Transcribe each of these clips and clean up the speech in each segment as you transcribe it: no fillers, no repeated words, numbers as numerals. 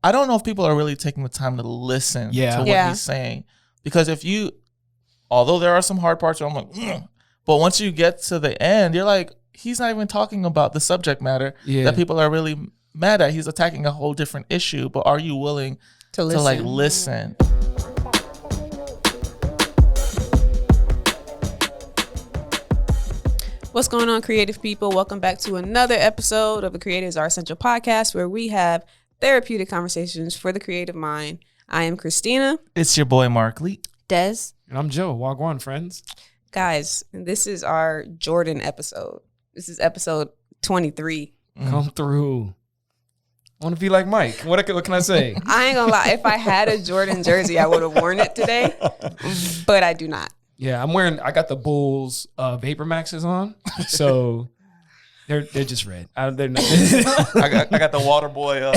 I don't know if people are really taking the time to listen to what he's saying. Because although there are some hard parts where I'm like, but once you get to the end, you're like, he's not even talking about the subject matter that people are really mad at. He's attacking a whole different issue. But are you willing to listen? What's going on, creative people? Welcome back to another episode of the Creatives Are Essential podcast, where we have therapeutic conversations for the creative mind. I am Christina. It's your boy, Mark Lee. Des. And I'm Joe. Wagwan, friends. Guys, this is our Jordan episode. This is episode 23. Come through. I want to be like Mike. What can I say? I ain't gonna lie. If I had a Jordan jersey, I would have worn it today, but I do not. Yeah, I got the Bulls Vapor Maxes on, so they're just red. They're not. I got the Waterboy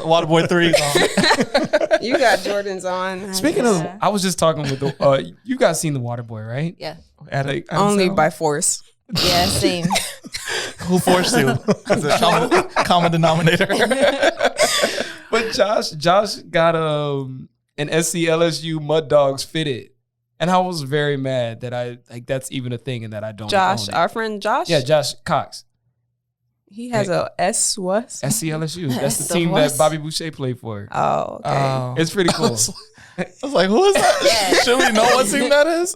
Waterboy 3s on. You got Jordans on. Speaking of, I was just talking with the. You guys seen the Waterboy, right? Yeah. Only by force. Yeah, same. Who forced you? Is it common denominator? But Josh got an SCLSU Mud Dogs fitted. And I was very mad that that's even a thing and that I don't Josh, own it. our friend Josh? Yeah, Josh Cox. He has a S what? SCLSU. That's the team that Bobby Boucher played for. Oh, okay. It's pretty cool. I was like, who is that? Yeah. Should we know what team that is?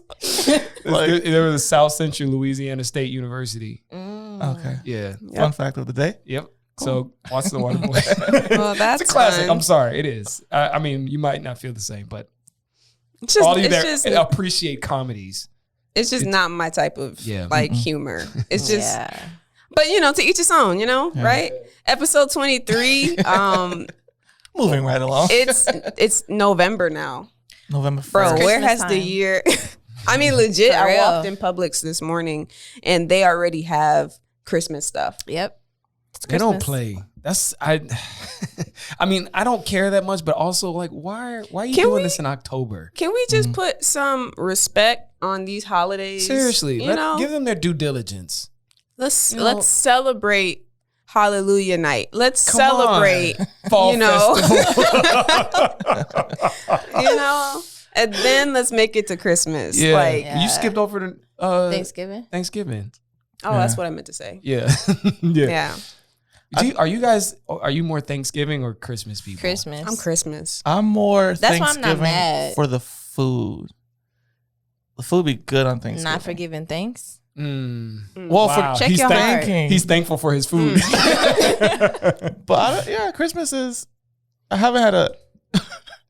There was South Central Louisiana State University. Okay. Yeah. Fun fact of the day. Yep. Cool. So watch the Waterboy. Well, that's it's a classic. fun. I'm sorry. It is. I mean, you might not feel the same, but It's just, all of you it's that just, appreciate comedies. it's just not my type of humor. It's just, but to each his own, right? Episode 23. Moving right along. It's November now. November 1st. Bro, where Christmas has the time. year? I mean, legit. For I real. walked in Publix this morning and they already have Christmas stuff. Yep. They don't play. I mean, I don't care that much, but also like, why are you doing this in October? Can we just put some respect on these holidays? Seriously, give give them their due diligence. Let's celebrate Hallelujah Night. Let's Come celebrate Fall festival. And then let's make it to Christmas. Yeah. You skipped over to Thanksgiving. Oh, that's what I meant to say. Yeah. Yeah. Are you more Thanksgiving or Christmas people? Christmas. I'm Christmas. I'm more That's why I'm Thanksgiving not mad. for the food. The food be good on Thanksgiving. Not for giving thanks. Well, Wow. for Check your heart. He's thankful for his food. But Christmas is. I haven't had a.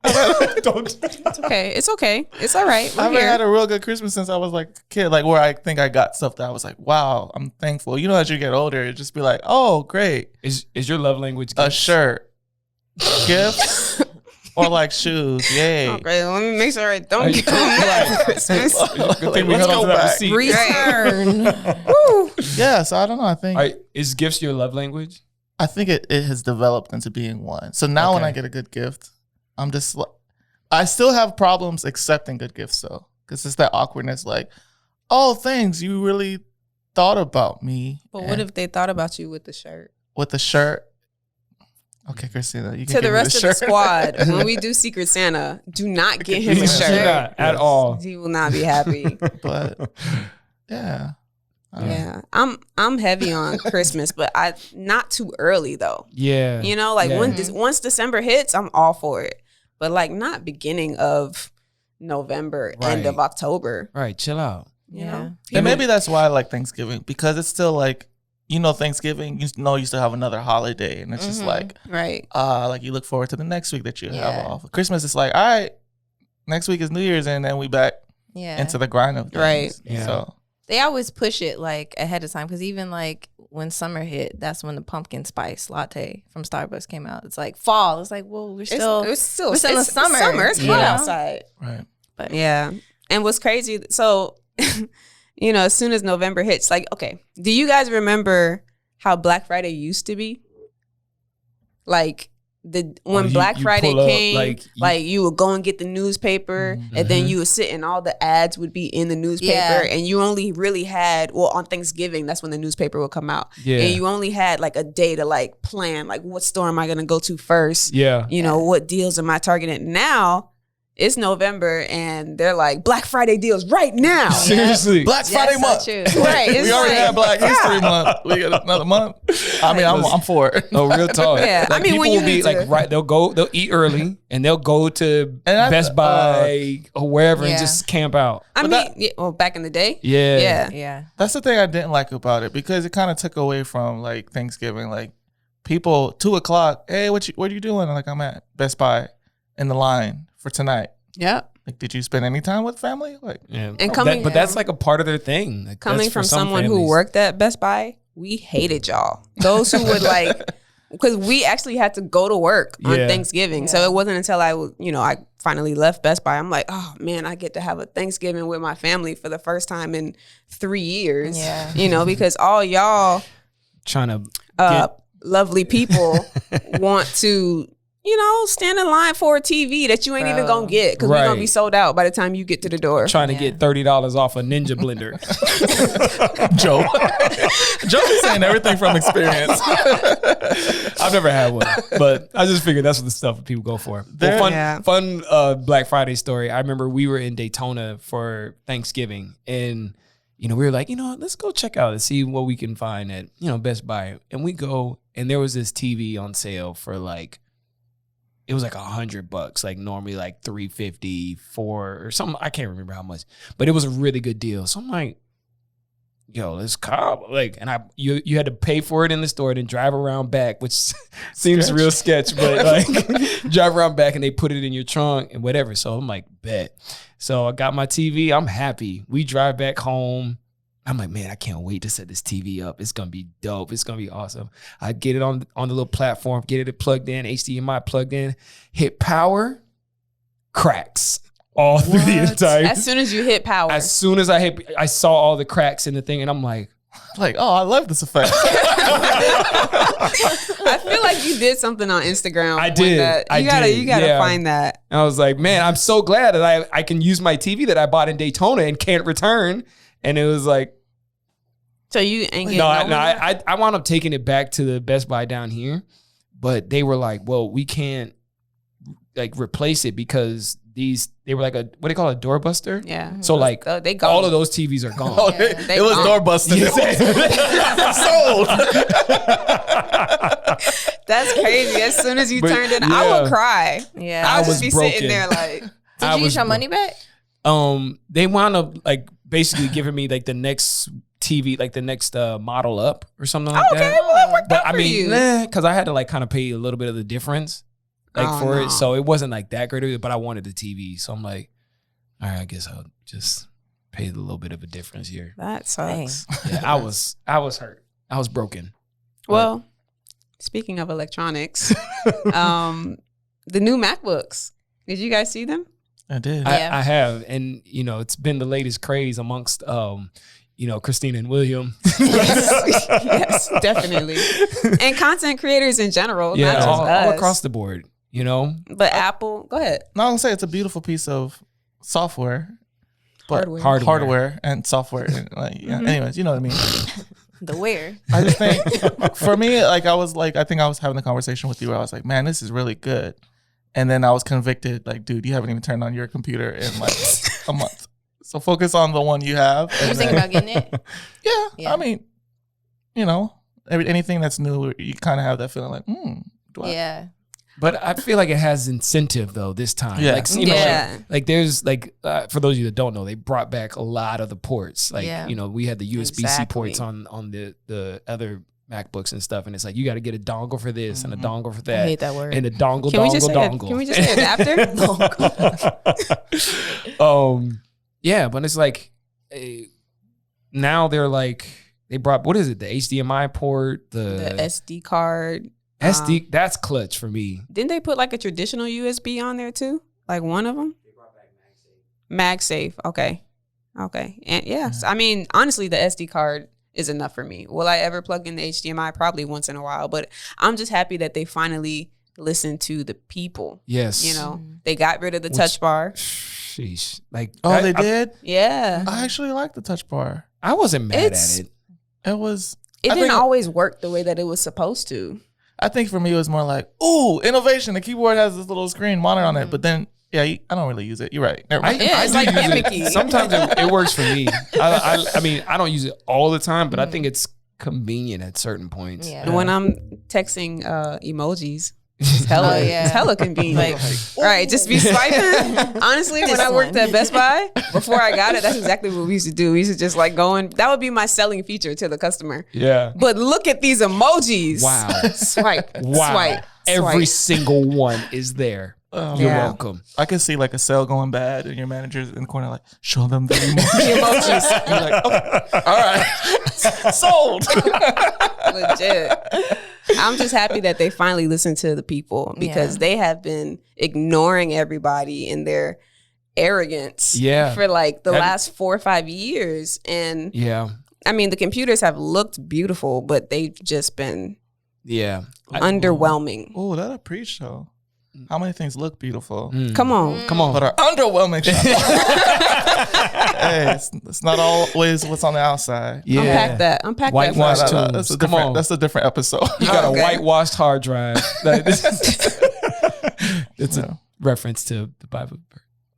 It's okay. It's okay. It's all right. I haven't had a real good Christmas since I was like a kid. Like where I think I got stuff that I was like, wow, I'm thankful. As you get older, it just be like, oh, great, Is your love language a gifts? shirt, gifts, or like shoes. Yay. Okay, let me make sure I don't get for Christmas. Good thing we Let's held on go to that back. receipt. Return. Woo. Yeah, so I don't know. I think Is gifts your love language? I think it has developed into being one. So now when Okay. I get a good gift, I'm just like, I still have problems accepting good gifts though, because it's that awkwardness. Like, oh, thanks, you really thought about me. But what if they thought about you with the shirt? With the shirt? Okay, Christina, you can To the give me rest of the shirt. squad, when we do Secret Santa, do not get him a Do shirt. not at all. He will not be happy. But yeah. Yeah, I'm heavy on Christmas, but I not too early though. Yeah. Once December hits, I'm all for it. But like not beginning of November, end of October. Right, chill out. You know? And maybe that's why I like Thanksgiving, because it's still like, Thanksgiving, you still have another holiday, and it's just like, Right. like you look forward to the next week that you have off. Christmas is like, all right, next week is New Year's, and then we back into the grind of things. Right. Yeah. So They always push it like ahead of time, because even like when summer hit, that's when the pumpkin spice latte from Starbucks came out. It's like fall. It's like, well, we're still We're still in the it's summer. It's hot outside. right. But Yeah. And what's crazy, so as soon as November hits, like, okay, do you guys remember how Black Friday used to be? Like when Black Friday came, like you would go and get the newspaper, and then you would sit and all the ads would be in the newspaper, and you only really had, well, on Thanksgiving, that's when the newspaper would come out, and you only had like a day to like plan, like what store am I gonna go to first? You know, what deals am I targeting? Now it's November and they're like Black Friday deals right now. Seriously, Black Friday month. So Right, We already had Black History Month. We got another month. I mean, I'm for it. No, real talk. Yeah, Like, I mean, people when you will be need like, to- they'll eat early and they'll go to Best Buy or wherever and just camp out. I mean, well, back in the day, Yeah. That's the thing I didn't like about it, because it kind of took away from like Thanksgiving. Like people, 2:00, hey, what are you doing? I'm like, I'm at Best Buy in the line for tonight. Yeah. Like, did you spend any time with family? Like, And coming, but that's like a part of their thing. Like, coming that's for from some someone who families. worked at Best Buy, we hated y'all. Those who would like, because we actually had to go to work on Thanksgiving. So it wasn't until I finally left Best Buy. I'm like, oh man, I get to have a Thanksgiving with my family for the first time in 3 years. Yeah. You know, because all y'all trying to lovely people want to, you know, stand in line for a TV that you ain't even gonna get, because we're gonna be sold out by the time you get to the door. trying to get $30 off a Ninja blender. Joe. Joe's saying everything from experience. I've never had one, but I just figured that's what the stuff people go for. Fun Black Friday story. I remember we were in Daytona for Thanksgiving, and we were like, let's go check out and see what we can find at Best Buy. And we go, and there was this TV on sale for like, it was like $100, like normally like $350 or something. I can't remember how much, but it was a really good deal. So I'm like, yo, let's call. Like, and you had to pay for it in the store, then drive around back, which seems real sketch, but like drive around back and they put it in your trunk and whatever. So I'm like, bet. So I got my TV. I'm happy. We drive back home. I'm like, man, I can't wait to set this TV up. It's gonna be dope. It's gonna be awesome. I get it on the little platform, get it plugged in, HDMI plugged in, hit power, cracks all through the entire. As soon as you hit power. As soon as I saw all the cracks in the thing, and I'm like, oh, I love this effect. I feel like you did something on Instagram. I did. You gotta find that. And I was like, man, I'm so glad that I can use my TV that I bought in Daytona and can't return. And it was like, so you ain't getting I wound up taking it back to the Best Buy down here, but they were like, well, we can't like replace it because they were like a, what do they call it, a doorbuster? Yeah. So like they gone. all of those TVs are gone. Oh, it was doorbusting. Sold. That's crazy. As soon as you turned it, I would cry. Yeah. I would just was be broken. sitting there like. Did you use your money back? They wound up like basically giving me like the next TV, like the next model up or something like that. Okay, well that worked out I for mean, you. because I had to like kind of pay a little bit of the difference it. So it wasn't like that great of it, but I wanted the TV. So I'm like, all right, I guess I'll just pay a little bit of a difference here. That sucks. Yeah, I was hurt. I was broken. Well, speaking of electronics, the new MacBooks. Did you guys see them? I did. I have. And, it's been the latest craze amongst, Christina and William. Yes, definitely. And content creators in general, not just all us. across the board, But Apple, go ahead. No, I'm gonna say it's a beautiful piece of software, but Hardware. and software. And anyways, you know what I mean. The where? I just think for me, like I think I was having a conversation with you where I was like, man, this is really good. And then I was convicted, like, dude, you haven't even turned on your computer in like a month. So focus on the one you have. You thinking about getting it? Yeah. I mean, anything that's new, you kind of have that feeling like, do I? Yeah. But I feel like it has incentive though this time. Yeah. Like there's like for those of you that don't know, they brought back a lot of the ports. Like we had the USB-C ports on the other MacBooks and stuff, and it's like you got to get a dongle for this and a dongle for that. I hate that word. And a dongle. Can we just say adapter? Yeah, but it's like now they're like they brought, what is it? The HDMI port, the SD card. SD. That's clutch for me. Didn't they put like a traditional USB on there too? Like one of them. They brought back MagSafe. Okay. And yes, I mean honestly, the SD card is enough for me. Will I ever plug in the HDMI? Probably once in a while, but I'm just happy that they finally listen to the people. Yes. You know, they got rid of the touch bar. Sheesh. Like, they did? Yeah. I actually like the touch bar. I wasn't mad at it. It didn't always work the way that it was supposed to. I think for me, it was more like, ooh, innovation. The keyboard has this little screen monitor on it. But then, I don't really use it. You're right. Never mind. It's like gimmicky. Sometimes it works for me. I mean, I don't use it all the time, but I think it's convenient at certain points. Yeah. When I'm texting emojis, it's hella convenient. Right, just be swiping. Honestly, when I worked at Best Buy, before I got it, that's exactly what we used to do. We used to just like that would be my selling feature to the customer. Yeah. But look at these emojis. Wow. Swipe. Every single one is there. You're welcome. I can see like a sale going bad and your manager's in the corner like, show them the emojis. You're like, okay, all right. Sold. Legit. I'm just happy that they finally listened to the people because they have been ignoring everybody in their arrogance for like the last 4 or 5 years. And I mean, the computers have looked beautiful, but they've just been underwhelming. Oh, that'll preach though. How many things look beautiful? Come on. But are underwhelming. Hey, it's not always what's on the outside. Unpack that. Whitewashed tombs. That's a different episode. You got a whitewashed hard drive. It's a reference to the Bible.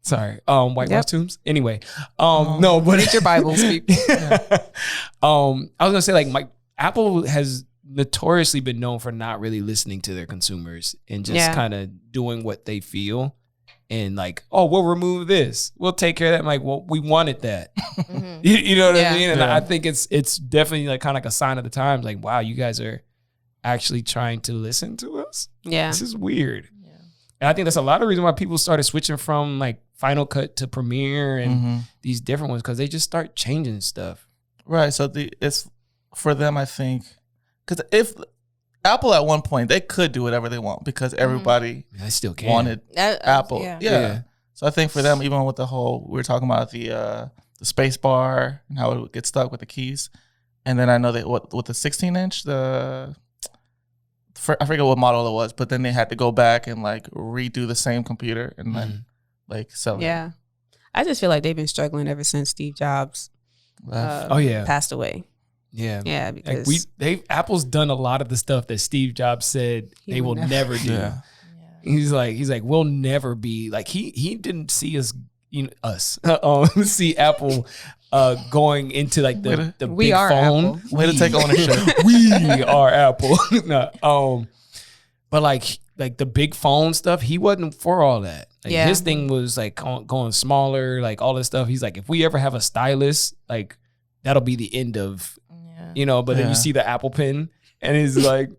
Sorry. Whitewashed tombs. Anyway. No, but read your Bibles, people. I was gonna say like Apple has notoriously been known for not really listening to their consumers and just kind of doing what they feel and like, oh, we'll remove this. We'll take care of that. I'm like, well, we wanted that. You know what I mean? And I think it's definitely like kind of like a sign of the times. Like, wow, you guys are actually trying to listen to us. Yeah. This is weird. Yeah. And I think that's a lot of reason why people started switching from like Final Cut to Premiere and these different ones because they just start changing stuff. Right. So it's for them, I think, because if Apple at one point, they could do whatever they want because everybody they still can. wanted Apple. Yeah. So I think for them, even with the whole, we were talking about the space bar and how it would get stuck with the keys. And then I know that with the 16-inch, I forget what model it was, but then they had to go back and like redo the same computer and then like sell it. Yeah. I just feel like they've been struggling ever since Steve Jobs passed away. Yeah, because Apple's done a lot of the stuff that Steve Jobs said they will never do. Yeah. He's like, we'll never be like he didn't see us, see Apple going into like the big phone. Apple. Way to take ownership. We are Apple. But like the big phone stuff, he wasn't for all that. Like his thing was like going smaller, like all this stuff. He's like, if we ever have a stylus, like that'll be the end of. But then you see the Apple Pen and it's like,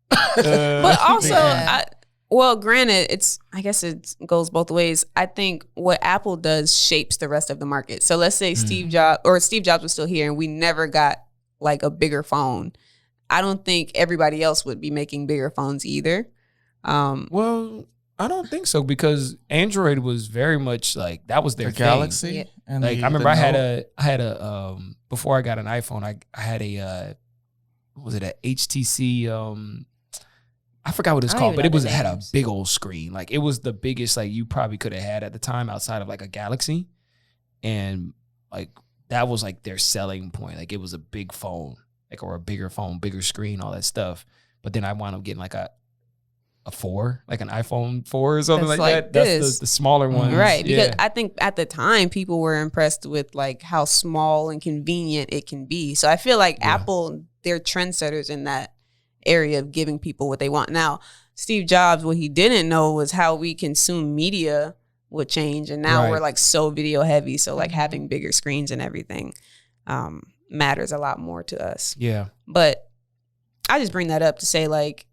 but also, granted, I guess it goes both ways. I think what Apple does shapes the rest of the market. So let's say Steve Jobs was still here and we never got like a bigger phone. I don't think everybody else would be making bigger phones either. Well, I don't think so because Android was very much like that was their thing. Galaxy. And like I remember I had a before I got an iPhone, I had a was it a HTC I forgot what it's called, but it had a big old screen. Like it was the biggest like you probably could have had at the time outside of like a Galaxy. And like that was like their selling point. Like it was a big phone, like or a bigger phone, bigger screen, all that stuff. But then I wound up getting like a 4, like an iPhone 4 or something like that. That's the smaller one. Right. Because I think at the time people were impressed with like how small and convenient it can be. So I feel like Apple, they're trendsetters in that area of giving people what they want. Now, Steve Jobs, what he didn't know was how we consume media would change. And now we're like so video heavy. So like having bigger screens and everything matters a lot more to us. Yeah. But I just bring that up to say like,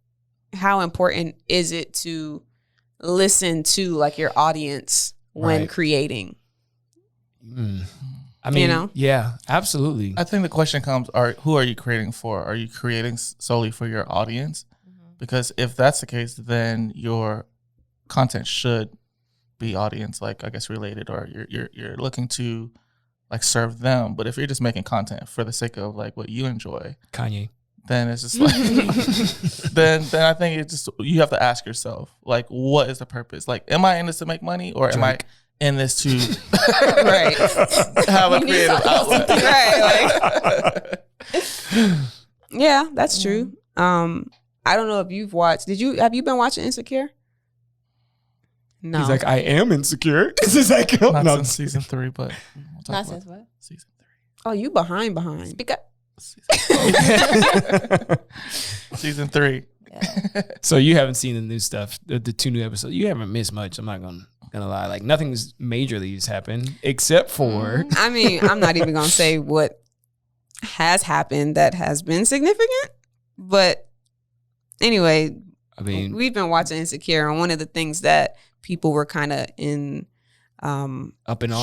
how important is it to listen to like your audience when creating? I mean, yeah, absolutely. I think the question comes, who are you creating for? Are you creating solely for your audience? Because if that's the case, then your content should be audience, like I guess related, or you're looking to like serve them. But if you're just making content for the sake of like what you enjoy, Kanye. then it's just like then I think it just you have to ask yourself, like, what is the purpose? Like, am I in this to make money, or am I in this to right have a creative outlet? Right. Yeah, that's true. I don't know if you've watched. Have you been watching Insecure? No. He's like, I am insecure. Is like, not since season 3, but not since what? Season 3. Oh, you behind. Speak up. Season 3. Yeah. So you haven't seen the new stuff, the 2 new episodes. You haven't missed much. I'm not gonna lie. Like, nothing's majorly has happened except for. I mean, I'm not even gonna say what has happened that has been significant, but anyway, I mean, we've been watching Insecure, and one of the things that people were kind of up in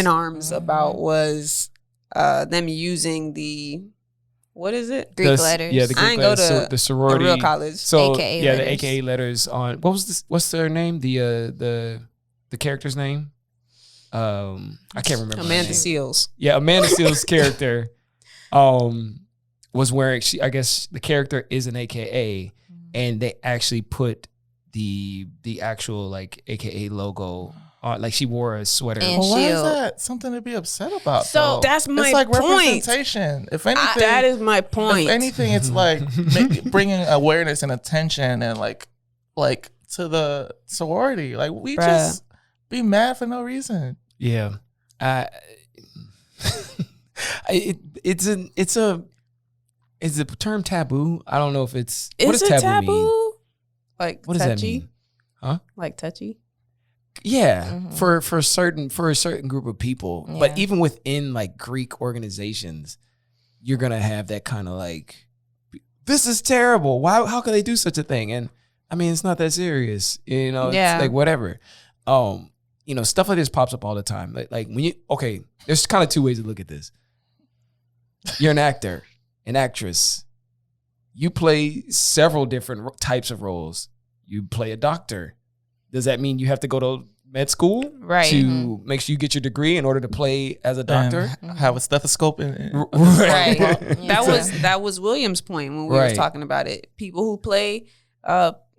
arms about was them using the, what is it? Greek letters. Yeah, the Greek I ain't letters. go to the sorority. a real college. So AKA yeah, letters. the AKA letters on what was this? What's their name? The character's name? I can't remember. Amanda Seals. Yeah, Amanda Seals' character was wearing. I guess the character is an AKA, and they actually put the actual like AKA logo on. Like, she wore a sweater. And well, why is that something to be upset about? So though? that's my it's like point. representation. If anything, That is my point. If anything, it's like bringing awareness and attention and like to the sorority. Like, we just be mad for no reason. Yeah, it's a term taboo. I don't know if it's what does taboo mean? Like, what does that mean? Huh? Like touchy? Yeah, for a certain group of people. Yeah. But even within like Greek organizations, you're gonna have that kind of like, this is terrible. Why? How could they do such a thing? And I mean, it's not that serious. You know, it's like whatever. You know, stuff like this pops up all the time. Like when there's kind of 2 ways to look at this. You're an actor, an actress. You play several different types of roles. You play a doctor. Does that mean you have to go to med school to make sure you get your degree in order to play as a doctor? Have a stethoscope right. That was William's point when we were talking about it. People who play,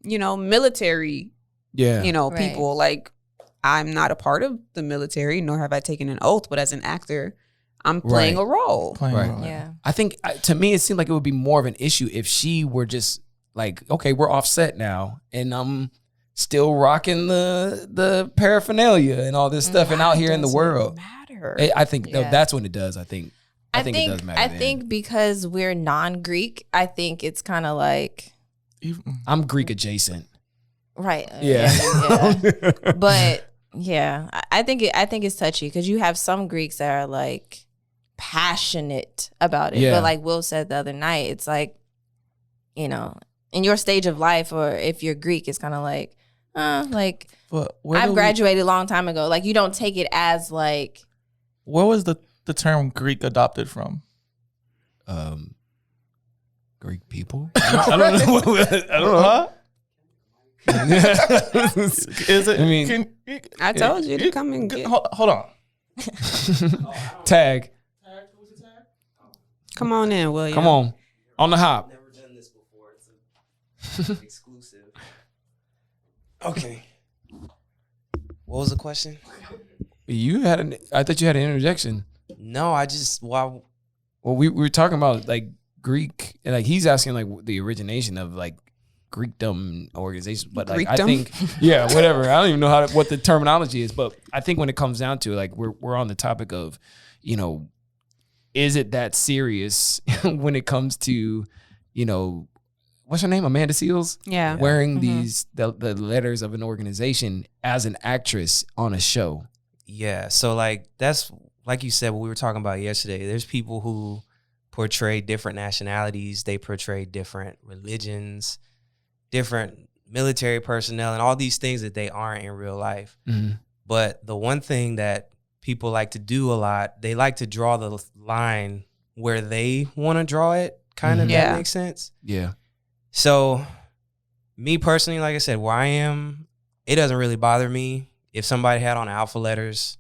military, people. Like, I'm not a part of the military, nor have I taken an oath. But as an actor, I'm playing a role. Yeah. I think to me, it seemed like it would be more of an issue if she were just like, okay, we're offset now, and I'm still rocking the paraphernalia and all this stuff, and out here in the world. Matter. I think that's when it does. I think it does matter. I think because we're non-Greek, I think it's kind of like I'm Greek adjacent. Right. Yeah. But yeah, I think it's touchy because you have some Greeks that are like passionate about it. Yeah. But like Will said the other night, it's like, in your stage of life, or if you're Greek, it's kind of like, I've graduated a long time ago. Like, you don't take it as like. Where was the term Greek adopted from? Greek people? I don't know. I don't know. Huh? Is it? I mean, I told you to come and get. Hold on. Tag. Come on in, William. Come on the hop. Never done this before. It's exclusive. Okay. What was the question? I thought you had an interjection. No, I just Well, we were talking about like Greek, and like he's asking like the origination of like Greekdom organizations, but like Greekdom? I think whatever. I don't even know what the terminology is, but I think when it comes down to it, like we're on the topic of, is it that serious when it comes to, what's her name? Amanda Seals? Yeah. Wearing the letters of an organization as an actress on a show. Yeah. So like that's like you said, what we were talking about yesterday. There's people who portray different nationalities, they portray different religions, different military personnel, and all these things that they aren't in real life. Mm-hmm. But the one thing that people like to do a lot, they like to draw the line where they want to draw it, kind of, that makes sense. Yeah. So me personally, like I said, where I am, it doesn't really bother me. If somebody had on alpha letters,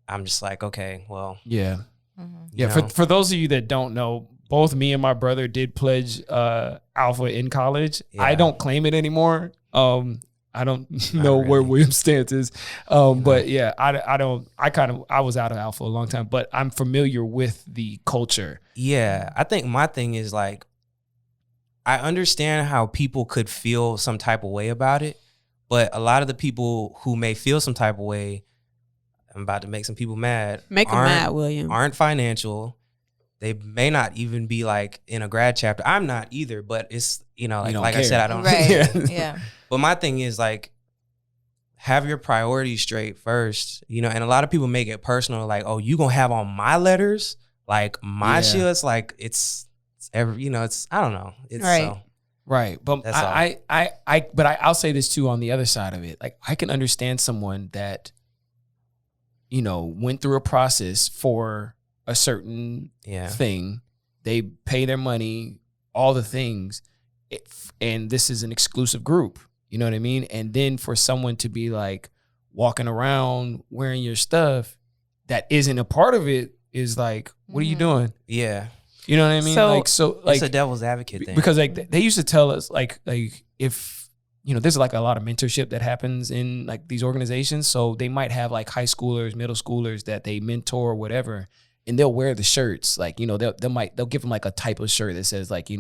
I'm just like, okay, well. Yeah. Mm-hmm. Yeah. For those of you that don't know, both me and my brother did pledge Alpha in college. Yeah. I don't claim it anymore. I don't know where William's stance is. But yeah, I was out of Alpha a long time, but I'm familiar with the culture. Yeah. I think my thing is like, I understand how people could feel some type of way about it, but a lot of the people who may feel some type of way, I'm about to make some people mad. Make them mad, William. Aren't financial. They may not even be like in a grad chapter. I'm not either, but it's, like I said, I don't. Right. Yeah. But my thing is like, have your priorities straight first, and a lot of people make it personal. Like, oh, you gonna have on my letters, like my shit. Like it's every, it's, I don't know. It's right. So, right. But I'll say this too on the other side of it. Like I can understand someone that, went through a process for a certain thing. They pay their money, all the things, and this is an exclusive group. You know what I mean? And then for someone to be like walking around wearing your stuff that isn't a part of it is like, what are you doing? Yeah. You know what I mean? So it's a devil's advocate thing. Because like they used to tell us like if, there's like a lot of mentorship that happens in like these organizations. So they might have like high schoolers, middle schoolers that they mentor or whatever, and they'll wear the shirts. Like, they'll give them like a type of shirt that says like,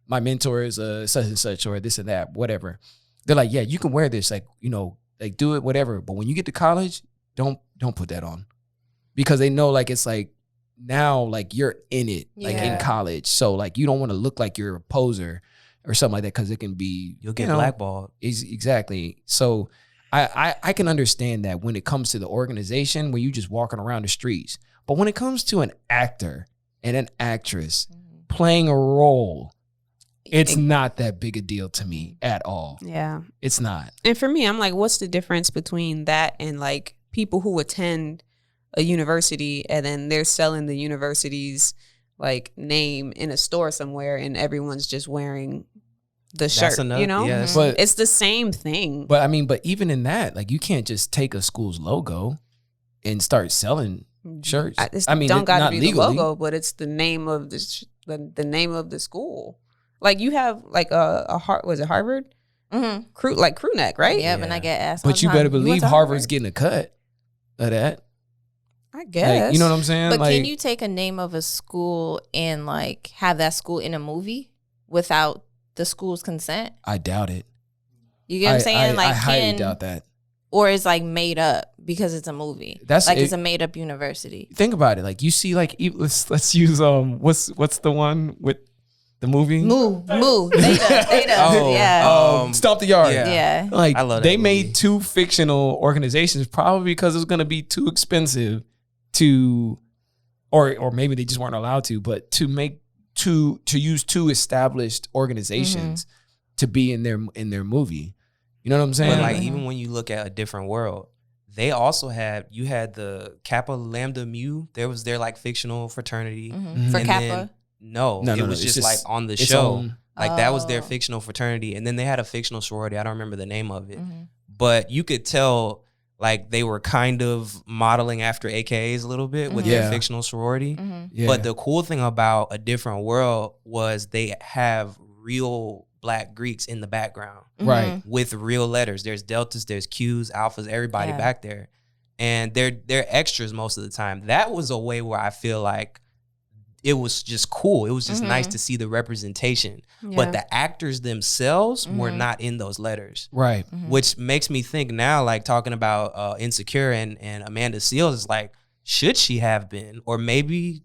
my mentor is such and such or this and that, whatever. They're like, yeah, you can wear this, like, like do it, whatever. But when you get to college, don't put that on, because they know like it's like now like you're in it, like in college. So like you don't want to look like you're a poser or something like that, because it can be you'll get blackballed. Exactly. So I can understand that when it comes to the organization where you just walking around the streets, but when it comes to an actor and an actress playing a role, it's not that big a deal to me at all. Yeah. It's not. And for me, I'm like, what's the difference between that and like people who attend a university and then they're selling the university's like name in a store somewhere and everyone's just wearing the shirt, Yes. But it's the same thing. But I mean, but even in that, like you can't just take a school's logo and start selling shirts. Don't got to be legally. The logo, but it's the name of the name of the school. Like you have like was it Harvard? Mm-hmm. Crew neck, right? Yeah, and I get asked. But you better believe Harvard's getting a cut of that. I guess. Like, you know what I'm saying? But like, can you take a name of a school and like have that school in a movie without the school's consent? I doubt it. You get what I'm saying? I highly doubt that. Or it's like made up because it's a movie. It's a made up university. Think about it. Like you see, like let's use what's the one with the movie? Moo. Theta. Oh, Stomp the Yard. Yeah. Like I love that they movie. made two fictional organizations probably because it was going to be too expensive to, or maybe they just weren't allowed to, but to use two established organizations to be in their movie. You know what I'm saying? But like even when you look at A Different World, they also had the Kappa Lambda Mu. There was their like fictional fraternity For Kappa. It was just like on the show. Like that was their fictional fraternity. And then they had a fictional sorority. I don't remember the name of it. But you could tell like they were kind of modeling after AKAs a little bit with their fictional sorority. Yeah. But the cool thing about A Different World was they have real Black Greeks in the background. Right. With real letters. There's deltas, there's Qs, alphas, everybody back there. And they're extras most of the time. That was a way where I feel like it was just cool. It was just nice to see the representation. Yeah. But the actors themselves were not in those letters. Right. Which makes me think now, like talking about Insecure and Amanda Seales, is like, should she have been? Or maybe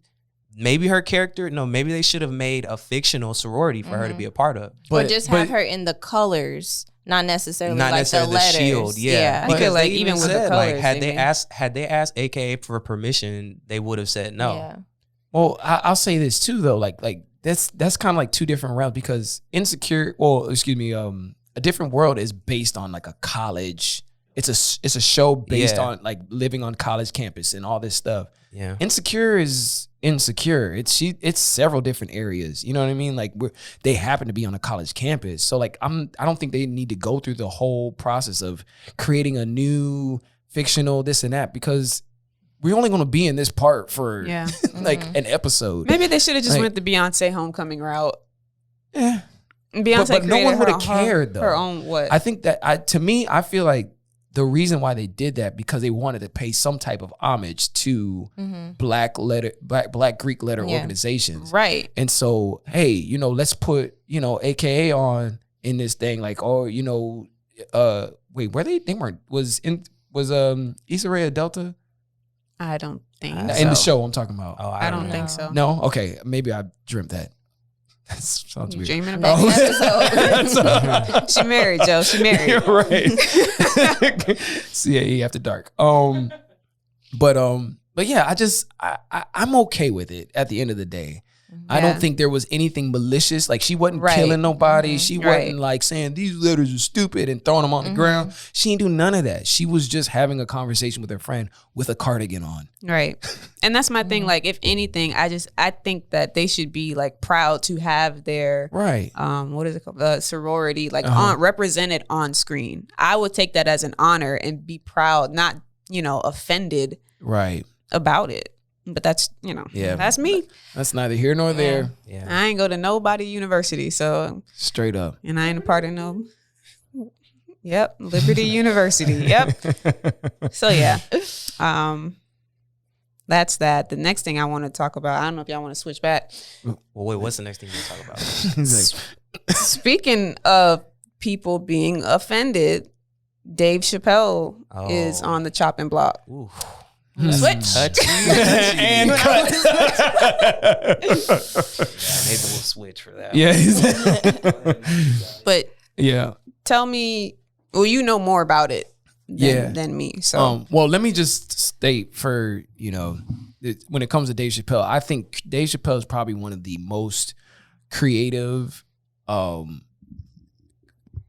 her character, maybe they should have made a fictional sorority for her to be a part of. Or just have her in the colors, not necessarily the letters. Shield, because like even with the colors, like had they asked AKA for permission, they would have said no. Yeah. Well, I'll say this too, though. Like that's kind of like two different routes, because A Different World is based on like a college. It's a show based on like living on college campus and all this stuff. Yeah. Insecure is insecure. It's several different areas. You know what I mean? Like they happen to be on a college campus. So like I don't think they need to go through the whole process of creating a new fictional this and that, because we're only going to be in this part for like an episode. Maybe they should have just went the Beyonce homecoming route. Yeah. Beyonce but no one would have cared though. Her own what? I think that I feel like the reason why they did that because they wanted to pay some type of homage to Black Greek letter organizations. Right. And so, hey, you know, let's put, you know, AKA on in this thing, like, oh, you know, wait, were they weren't was Issa Rae a Delta? I don't think in so. The show I'm talking about. Oh, I don't think so. No? Okay. Maybe I dreamt that. That sounds weird. Dreaming about episode. She married, Joe. She married. You're right. CAE after dark. But yeah, I'm okay with it at the end of the day. I don't think there was anything malicious. Like she wasn't killing nobody. She wasn't like saying these letters are stupid and throwing them on the ground. She didn't do none of that. She was just having a conversation with her friend with a cardigan on. Right. And that's my thing. Like if anything, I think that they should be like proud to have their what is it called? Sorority like represented on screen. I would take that as an honor and be proud, not, you know, offended about it. But that's, you know, that's me. That's neither here nor there. Yeah. I ain't go to nobody university, so. Straight up. And I ain't a part of no. Yep. Liberty University. Yep. So, yeah. That's that. The next thing I want to talk about, I don't know if y'all want to switch back. Well, wait, what's the next thing you talk about? Speaking of people being offended, Dave Chappelle is on the chopping block. Ooh. Switch. And cut. Maybe we'll switch for that. But tell me, well, you know more about it than me. So well, let me just state for, you know, when it comes to Dave Chappelle, I think Dave Chappelle is probably one of the most creative,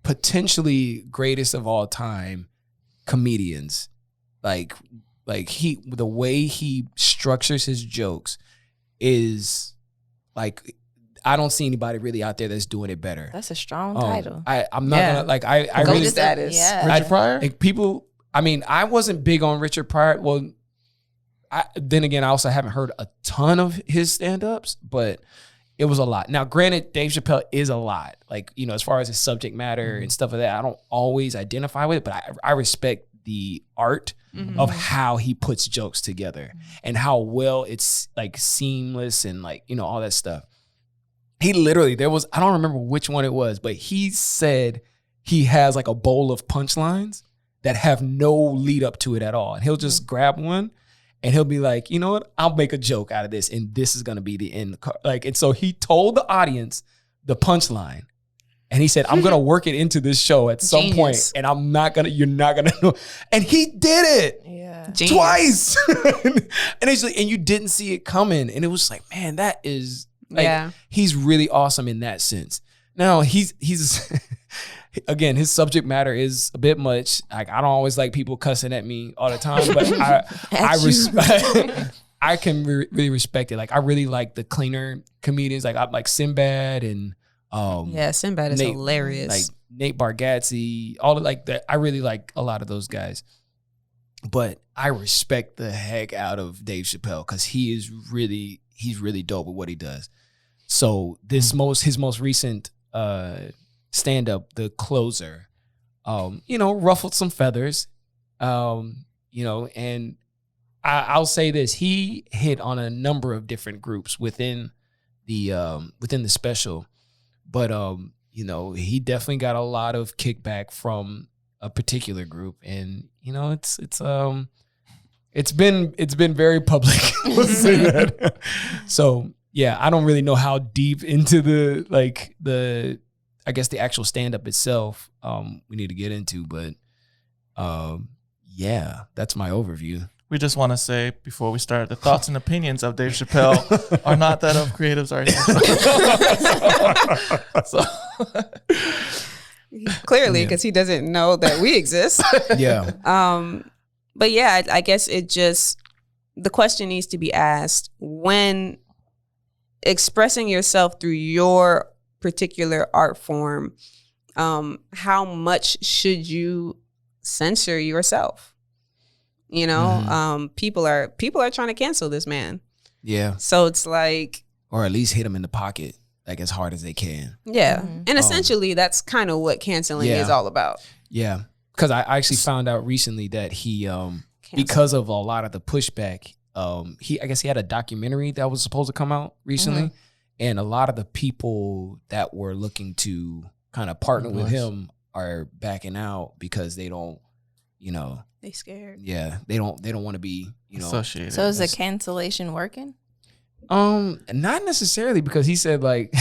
potentially greatest of all time comedians. Like the way he structures his jokes is like, I don't see anybody really out there that's doing it better. That's a strong title. I'm not gonna like. I really status. Richard Pryor. Like people. I mean, I wasn't big on Richard Pryor. Well, then again, I also haven't heard a ton of his stand-ups, but it was a lot. Now, granted, Dave Chappelle is a lot. Like, you know, as far as his subject matter and stuff like that, I don't always identify with it, but I respect the art of how he puts jokes together and how well it's like seamless and like, you know, all that stuff. He literally, I don't remember which one it was, but he said he has like a bowl of punchlines that have no lead up to it at all. And he'll just grab one and he'll be like, you know what? I'll make a joke out of this and this is going to be the end. Like, and so he told the audience the punchline. And he said, I'm going to work it into this show at some point, and you're not going to know. And he did it twice. And you didn't see it coming. And it was like, man, that is like, he's really awesome in that sense. Now he's again, his subject matter is a bit much. Like, I don't always like people cussing at me all the time, but I can really respect it. Like, I really like the cleaner comedians. Like, I like Sinbad and, Sinbad is hilarious. Like Nate Bargatze, all of like that. I really like a lot of those guys. But I respect the heck out of Dave Chappelle because he's really dope with what he does. So his most recent stand-up, The Closer, ruffled some feathers. And I'll say this, he hit on a number of different groups within the special. But he definitely got a lot of kickback from a particular group, and it's been very public. Let's say that. So yeah, I don't really know how deep into the actual stand up itself we need to get into, but that's my overview. We just want to say before we start, the thoughts and opinions of Dave Chappelle are not that of Creatives Are Essential. Clearly, because he doesn't know that we exist. Yeah. But yeah, I guess the question needs to be asked when expressing yourself through your particular art form, how much should you censor yourself? You know, people are trying to cancel this man. Yeah. So it's like, or at least hit him in the pocket, like as hard as they can. Yeah. And essentially that's kind of what canceling is all about. Yeah. Because I actually found out recently that he, because of a lot of the pushback, I guess he had a documentary that was supposed to come out recently. And a lot of the people that were looking to kind of partner with him are backing out because they don't, you know, they scared. Yeah. They don't want to be, you know, associated. So is the cancellation working? Not necessarily, because he said like,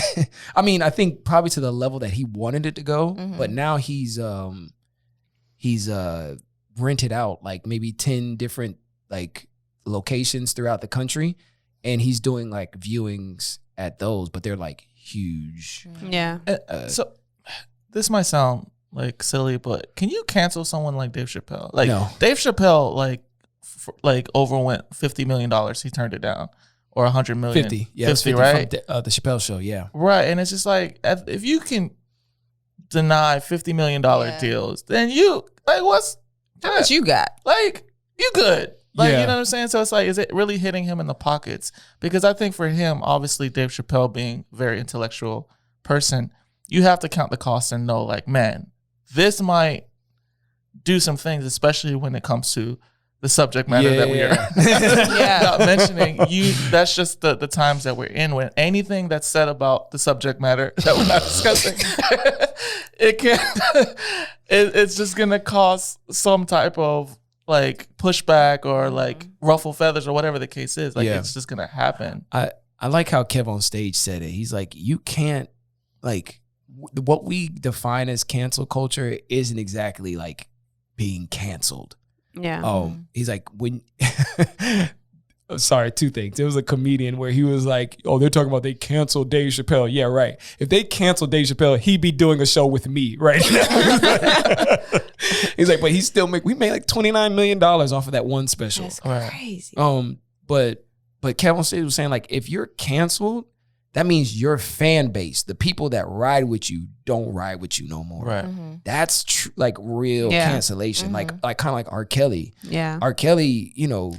I mean, I think probably to the level that he wanted it to go, but now he's rented out like maybe 10 different like locations throughout the country, and he's doing like viewings at those, but they're like huge. Yeah. So this might sound like silly, but can you cancel someone like Dave Chappelle? Like no. Dave Chappelle, like overwent $50 million. He turned it down. Or 100 million. 50. Yeah, 50, right? From the Chappelle show, yeah. Right. And it's just like, if you can deny $50 million deals, then you, like, how much you got? Like, you good. Like, you know what I'm saying? So it's like, is it really hitting him in the pockets? Because I think for him, obviously, Dave Chappelle being a very intellectual person, you have to count the costs and know, like, man, this might do some things, especially when it comes to the subject matter that we are not mentioning. That's just the times that we're in, when anything that's said about the subject matter that we're not discussing, it's just gonna cause some type of like pushback or like ruffle feathers or whatever the case is. Like it's just gonna happen. I like how Kev on stage said it. He's like, you can't, like, what we define as cancel culture isn't exactly like being canceled. Yeah. He's like, when sorry, two things. There was a comedian where he was like, oh, they're talking about they canceled Dave Chappelle. Yeah, right. If they canceled Dave Chappelle, he'd be doing a show with me right now. He's like, but we made like $29 million off of that one special. That's crazy. But Kevin Stage was saying, like, if you're canceled, that means your fan base, the people that ride with you, don't ride with you no more. Right. That's like real cancellation. Like kind of like R. Kelly. Yeah. R. Kelly, you know,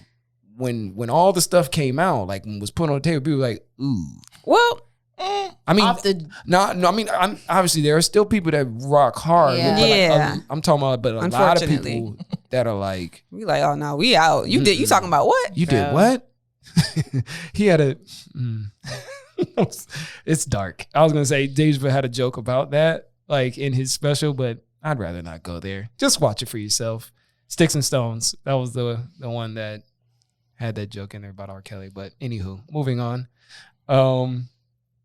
when all the stuff came out, like when it was put on the table, people were like, ooh. Well, I mean, obviously there are still people that rock hard. Yeah. Like, I'm talking about, but a lot of people that are like, we like, oh no, we out. You did. You talking about what? You did what? He had a. It's dark. I was gonna say Dave had a joke about that, like in his special, but I'd rather not go there. Just watch it for yourself. Sticks and Stones. That was the one that had that joke in there about R. Kelly. But anywho, moving on.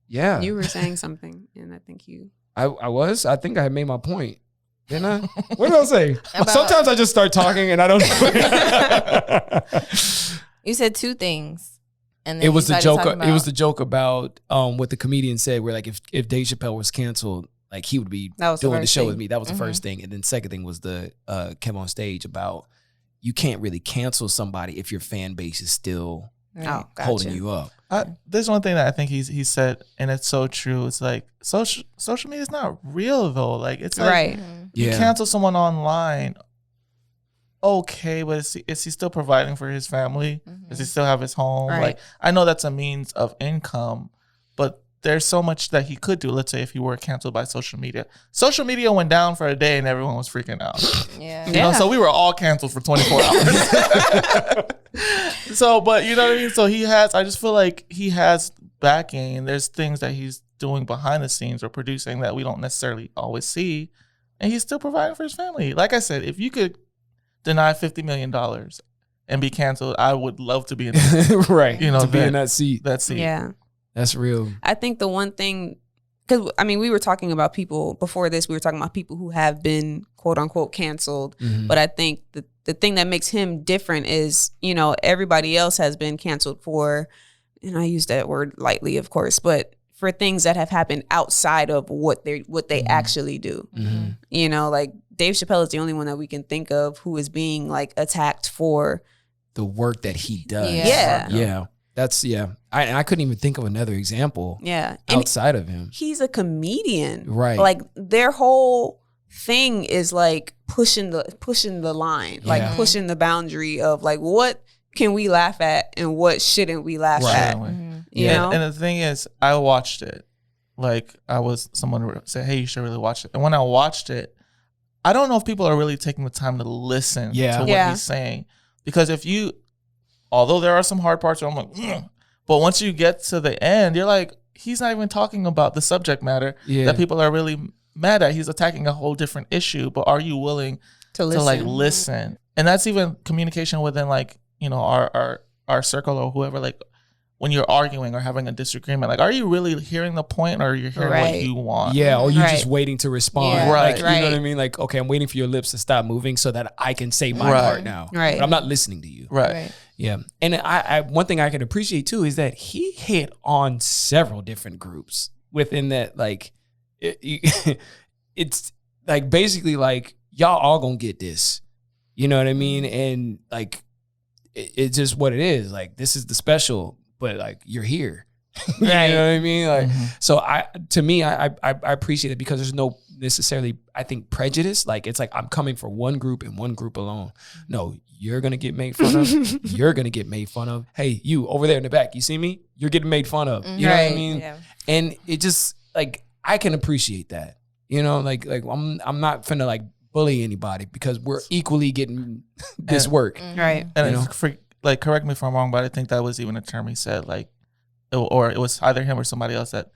Yeah. You were saying something, and I think you. I was. I think I had made my point. Didn't I? What did I say? Sometimes I just start talking and I don't know. You said two things. And it was the joke. It was the joke about what the comedian said, where like if Dave Chappelle was canceled, like he would be doing the show with me. That was the first thing, and then second thing was the Kev on stage about you can't really cancel somebody if your fan base is still holding you up. There's one thing that I think he said, and it's so true. It's like social media is not real though. Like it's like you cancel someone online. Okay, but is he still providing for his family? Does he still have his home? Right. Like, I know that's a means of income, but there's so much that he could do. Let's say if he were canceled by social media. Social media went down for a day and everyone was freaking out. Yeah. You know, so we were all canceled for 24 hours. So, but you know what I mean? So I just feel like he has backing, and there's things that he's doing behind the scenes or producing that we don't necessarily always see. And he's still providing for his family. Like I said, if you could deny $50 million and be canceled, I would love to be in that. Right. You know, to be in that seat. Yeah. That's real. I think the one thing, because I mean, we were talking about people before this, we were talking about people who have been quote unquote canceled. But I think the thing that makes him different is, you know, everybody else has been canceled for, and I use that word lightly, of course, but for things that have happened outside of what they actually do. You know, like Dave Chappelle is the only one that we can think of who is being like attacked for the work that he does. Yeah. That's I couldn't even think of another example. Yeah. Outside of him. He's a comedian. Right. Like their whole thing is like pushing the line, like pushing the boundary of like what can we laugh at and what shouldn't we laugh at? You know? And the thing is, I watched it. Like someone said, hey, you should really watch it. And when I watched it, I don't know if people are really taking the time to listen to what he's saying. Because although there are some hard parts where I'm like, but once you get to the end, you're like, he's not even talking about the subject matter that people are really mad at. He's attacking a whole different issue. But are you willing to listen? And that's even communication within like, you know, our circle or whoever, like when you're arguing or having a disagreement, like, are you really hearing the point or are you hearing what you want? Yeah, or you're just waiting to respond. Yeah. Like, you know what I mean? Like, okay, I'm waiting for your lips to stop moving so that I can say my part now. Right. But I'm not listening to you. Right. Yeah. And I one thing I can appreciate too is that he hit on several different groups within that, like, it's like basically like, y'all all gonna get this. You know what I mean? And like, it's just what it is. Like, this is the special, but like, you're here. You know what I mean? Like, so I appreciate it because there's no necessarily, I think, prejudice. Like, it's like, I'm coming for one group and one group alone. No, you're going to get made fun of. You're going to get made fun of. Hey, you over there in the back, you see me? You're getting made fun of. You know what I mean? Yeah. And it just, like, I can appreciate that. You know, like I'm not finna like bully anybody because we're equally getting this work. Right. And like, correct me if I'm wrong, but I think that was even a term he said, like, or it was either him or somebody else, that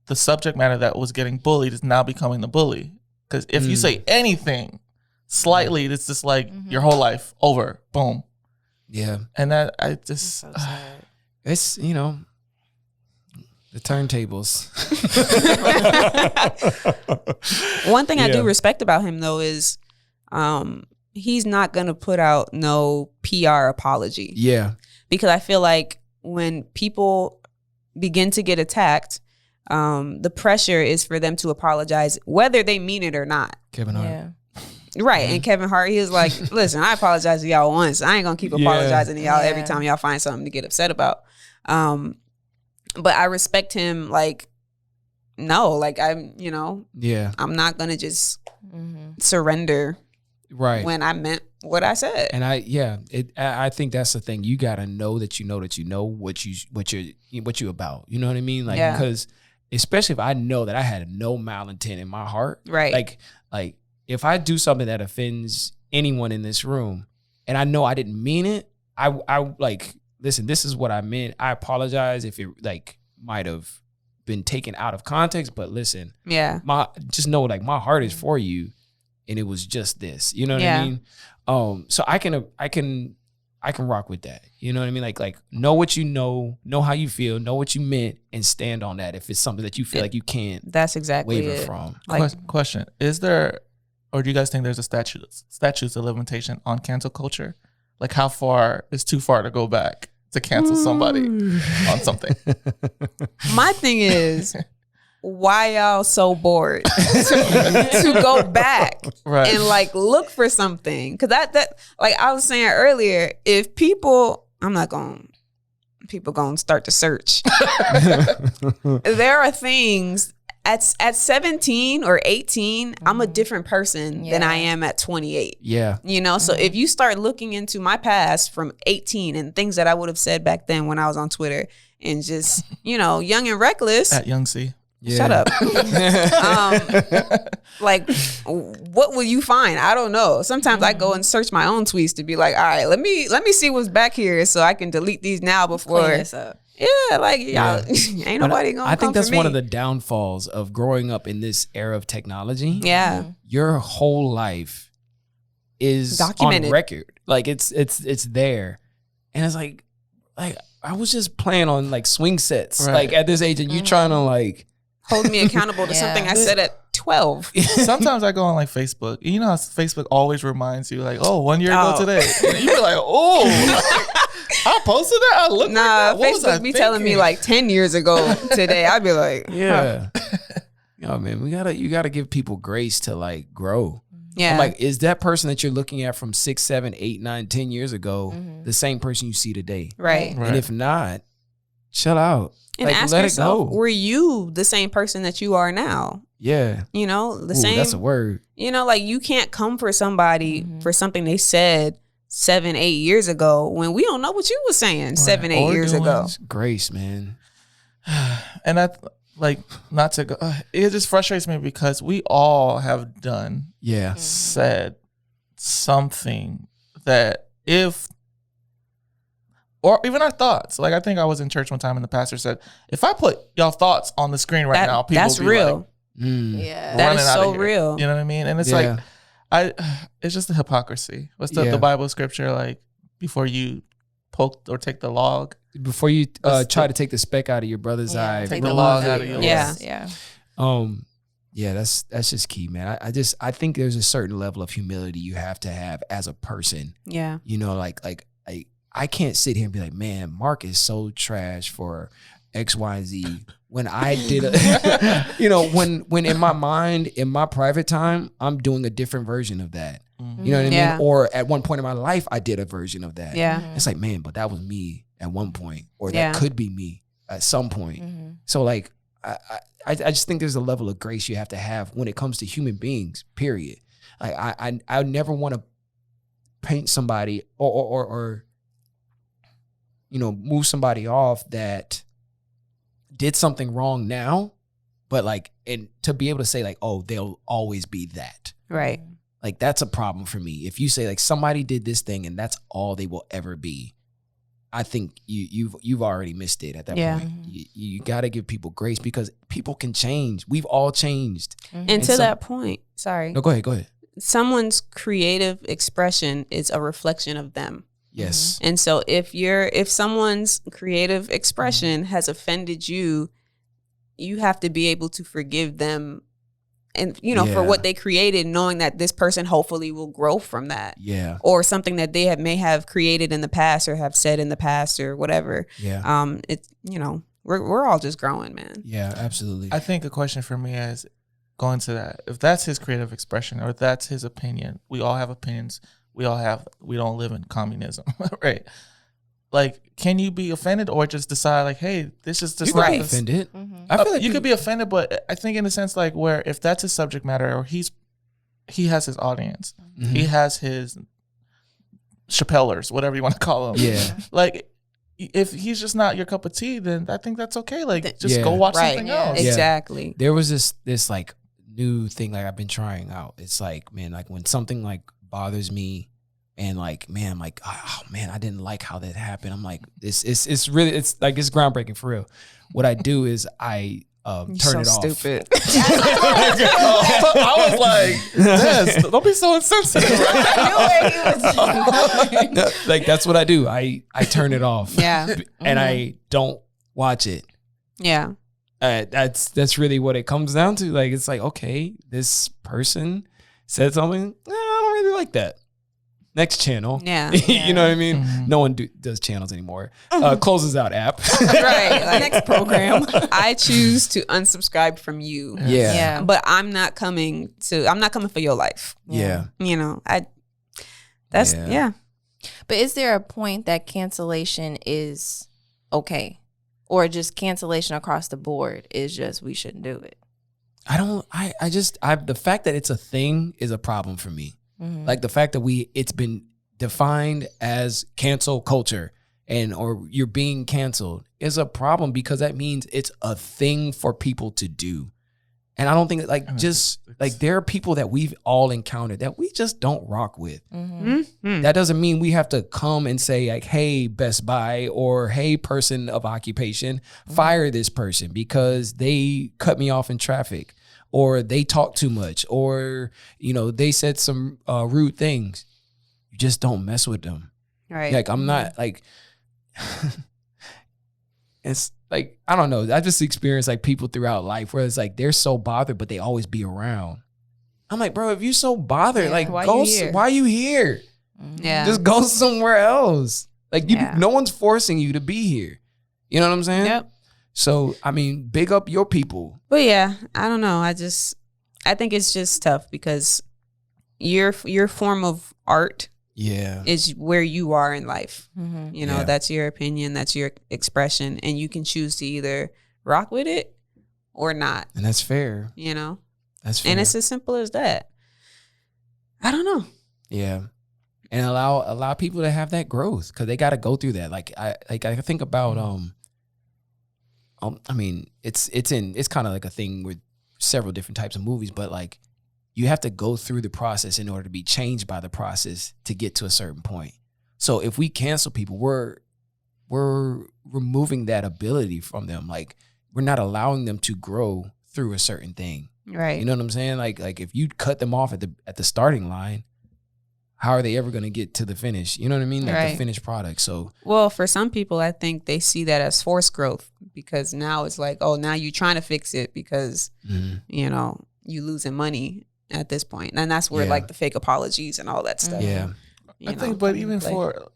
the subject matter that was getting bullied is now becoming the bully. Because if you say anything slightly, it's just like your whole life over, boom. Yeah. And that, I just, so it's, you know, the turntables. One thing I do respect about him though is he's not going to put out no PR apology. Yeah. Because I feel like when people begin to get attacked, the pressure is for them to apologize, whether they mean it or not. Kevin Hart. Right. And Kevin Hart, he was like, listen, I apologize to y'all once. I ain't going to keep apologizing to y'all every time y'all find something to get upset about. But I respect him, like, no, like, I'm, you know, I'm not going to just surrender when I meant what I said. And I think that's the thing. You got to know that you know what you're about. You know what I mean? Like, because especially if I know that I had no malintent in my heart, right? Like if I do something that offends anyone in this room and I know I didn't mean it, I like, listen, this is what I meant. I apologize if it like might have been taken out of context, but listen, just know like my heart is for you and it was just this, you know what I mean? So I can rock with that. You know what I mean? Like know what you know how you feel, know what you meant and stand on that. If it's something that you feel like you can't waver from. Like, question, is there, or do you guys think there's a statutes of limitation on cancel culture? Like, how far is too far to go back to cancel somebody on something? My thing is, why y'all so bored to go back and like look for something? Because that like I was saying earlier, if people gonna start to search. There are things at 17 or 18, I'm a different person than I am at 28. Yeah. You know, so if you start looking into my past from 18 and things that I would have said back then when I was on Twitter and just, you know, young and reckless. At Young C. Yeah. Shut up. Like, what will you find? I don't know. Sometimes I go and search my own tweets to be like, all right, let me see what's back here so I can delete these now before. Clean this up. Yeah, like y'all, ain't nobody gonna. I think that's one one of the downfalls of growing up in this era of technology. Yeah, your whole life is documented on record. Like it's there, and it's like I was just playing on like swing sets, like at this age, and you trying to like hold me accountable to something I said at 12. Sometimes I go on like Facebook. You know how Facebook always reminds you like, oh, 1 year ago today. And you be like, oh. I posted that. I looked. Nah, Facebook be telling me like 10 years ago today. I'd be like, yeah. Yo, man, you gotta give people grace to like grow. Yeah. I'm like, is that person that you're looking at from 6, 7, 8, 9, 10 years ago the same person you see today? Right. And if not, chill out. And like, ask let yourself, it go. Were you the same person that you are now? Yeah. You know, the same. That's a word. You know, like you can't come for somebody for something they said 7-8 years ago when we don't know what you were saying 7-8 years ago. Grace, man. And that, like, not to go, it just frustrates me because we all have done, said something that or even our thoughts. Like, I think I was in church one time and the pastor said, if I put y'all thoughts on the screen right now, people that's will be real. Like, that is so real. You know what I mean? And it's like, it's just the hypocrisy. What's the Bible scripture, like, before you poke or take the log? Before you try to take the speck out of your brother's eye, take the log out of yours. Yeah. That's just key, man. I think there's a certain level of humility you have to have as a person. Yeah. You know, like I can't sit here and be like, man, Mark is so trash for X, Y, and Z. When I did you know, when in my mind, in my private time, I'm doing a different version of that. You know what I mean? Or at one point in my life, I did a version of that. Yeah. It's like, man, but that was me at one point, or that could be me at some point. So like, I just think there's a level of grace you have to have when it comes to human beings, period. Like I never want to paint somebody or you know, move somebody off that did something wrong now, but like, and to be able to say like, oh, they'll always be that. Right. Like, that's a problem for me. If you say like somebody did this thing and that's all they will ever be, I think you've already missed it at that point. You got to give people grace because people can change. We've all changed. And to that point, sorry. No, go ahead. Someone's creative expression is a reflection of them. Yes. And so if someone's creative expression has offended you, you have to be able to forgive them and, you know, for what they created, knowing that this person hopefully will grow from that. Yeah. Or something that they may have created in the past or have said in the past or whatever. Yeah. It's, you know, we're all just growing, man. Yeah, absolutely. I think a question for me is going to that. If that's his creative expression or if that's his opinion, we all have opinions. We don't live in communism, right? Like, can you be offended or just decide like, hey, this is just you like offended. I feel like you could be offended, but I think in a sense like where if that's his subject matter or he has his audience, he has his Chappellers, whatever you want to call them. Yeah. Like, if he's just not your cup of tea, then I think that's okay. Like, just go watch something else. Exactly. There was this like new thing like I've been trying out. It's like, man, like when something like bothers me and like, man, I'm like, oh man, I didn't like how that happened. I'm like, it's really, it's like, it's groundbreaking for real. What I do is I turn it off. Stupid. I was like, yes, don't be so insensitive. Like, that's what I do. I turn it off. Yeah. And I don't watch it. Yeah. That's really what it comes down to. Like, it's like, okay, this person said something. I don't really like that. Next channel. Yeah. You know what I mean? No one does channels anymore. Closes out app. Right. Like, next program. I choose to unsubscribe from you. Yeah. But I'm not coming for your life. Yeah. You know, But is there a point that cancellation is okay? Or just cancellation across the board is just, we shouldn't do it? The fact that it's a thing is a problem for me. Like the fact that it's been defined as cancel culture or you're being canceled is a problem because that means it's a thing for people to do. And I don't think like there are people that we've all encountered that we just don't rock with. That doesn't mean we have to come and say like, hey, Best Buy or hey, person of occupation, fire this person because they cut me off in traffic. Or they talk too much, or, you know, they said some rude things. You just don't mess with them. Right. Like, I'm not like, it's like, I don't know. I just experienced like people throughout life where it's like, they're so bothered, but they always be around. I'm like, bro, if you're so bothered, like, why are you here? Yeah. Just go somewhere else. Like, no one's forcing you to be here. You know what I'm saying? Yep. So, I mean, big up your people. But yeah, I don't know. I think it's just tough because your form of art is where you are in life. You know, that's your opinion, that's your expression, and you can choose to either rock with it or not. And that's fair. You know? That's fair. And it's as simple as that. I don't know. Yeah. And allow people to have that growth, because they got to go through that. Like I think about I mean, it's kind of like a thing with several different types of movies, but like you have to go through the process in order to be changed by the process to get to a certain point. So if we cancel people, we're removing that ability from them. Like we're not allowing them to grow through a certain thing. Right. You know what I'm saying? Like if you cut them off at the starting line, how are they ever going to get to the finish? You know what I mean? Like the finished product. So, well, for some people, I think they see that as forced growth, because now it's like, oh, now you're trying to fix it because, you know, you losing money at this point. And that's where like the fake apologies and all that stuff. Yeah. I think, but even for,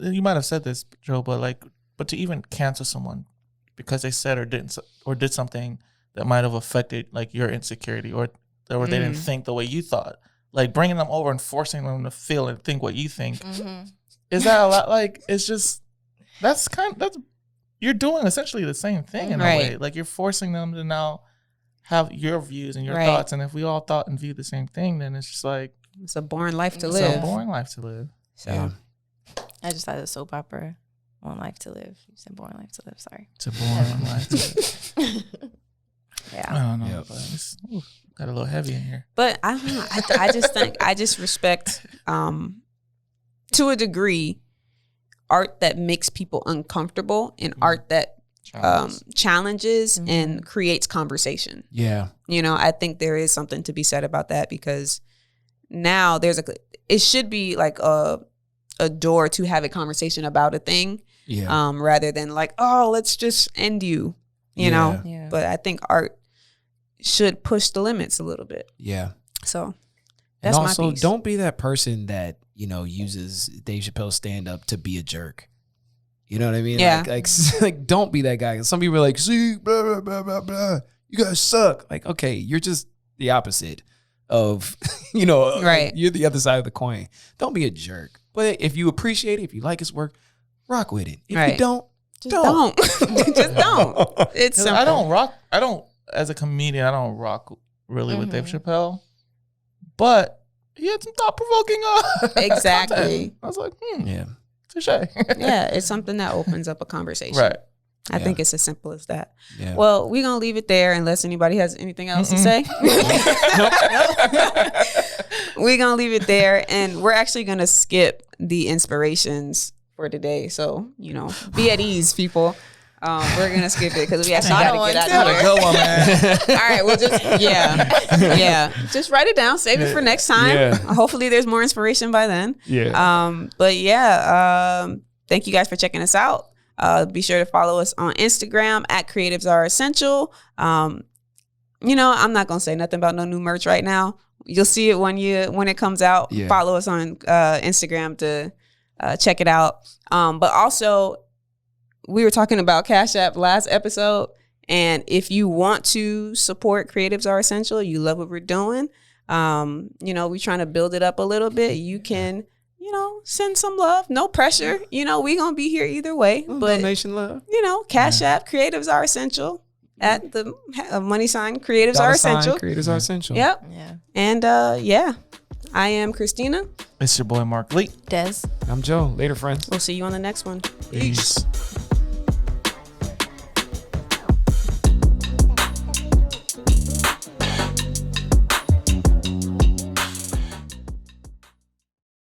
you might have said this, Joe, but to even cancel someone because they said or did something that might have affected like your insecurity or they didn't think the way you thought. Like bringing them over and forcing them to feel and think what you think. Is that a lot? Like, it's just, that's you're doing essentially the same thing in a way. Like you're forcing them to now have your views and your thoughts. And if we all thought and viewed the same thing, then it's just like, it's a boring life to live. It's a boring life to live. So I just had a soap opera, One Life to Live. You said Boring Life to Live, sorry. It's a boring life to live. Yeah. I don't know. But it's, got a little heavy in here. But I don't know. I just respect, to a degree, art that makes people uncomfortable and art that challenges and creates conversation. Yeah. You know, I think there is something to be said about that, because now it should be like a door to have a conversation about a thing. Yeah. Rather than like, oh, let's just end you know? Yeah. But I think art should push the limits a little bit. Yeah. So that's and also, my piece. Don't be that person that, you know, uses Dave Chappelle's stand up to be a jerk. You know what I mean? Yeah. Like don't be that guy. Some people are like, see, blah, blah, blah, blah, blah. You guys suck. Like, okay, you're just the opposite of, you know, right. You're the other side of the coin. Don't be a jerk. But if you appreciate it, if you like his work, rock with it. If you don't, just don't. Just don't. It's simple. I don't, as a comedian, I don't rock really with Dave Chappelle, but he had some thought-provoking exactly. content. I was like, yeah, touche. Yeah, it's something that opens up a conversation. Right. I think it's as simple as that. Yeah. Well, we're going to leave it there unless anybody has anything else to say. We're going to leave it there, and we're actually going to skip the inspirations for today. So, you know, be at ease, people. We're gonna skip it because we actually gotta get out of here. Good one, man. All right, we'll just just write it down, save it for next time. Yeah. Hopefully, there's more inspiration by then. Yeah. Thank you guys for checking us out. Be sure to follow us on Instagram at creativesareessential. You know, I'm not gonna say nothing about no new merch right now. You'll see it when it comes out. Yeah. Follow us on Instagram to check it out. But also, we were talking about Cashapp last episode, and if you want to support Creatives Are Essential, you love what we're doing, you know, we're trying to build it up a little bit. You can, you know, send some love, no pressure. You know, we gonna be here either way. But donation love. You know, Cashapp, Creatives Are Essential at the money sign Creatives Are Essential. Creatives Are Essential. Yep. Yeah. And I am Christina. It's your boy Mark Lee. Des. I'm Joe. Later, friends. We'll see you on the next one. Peace.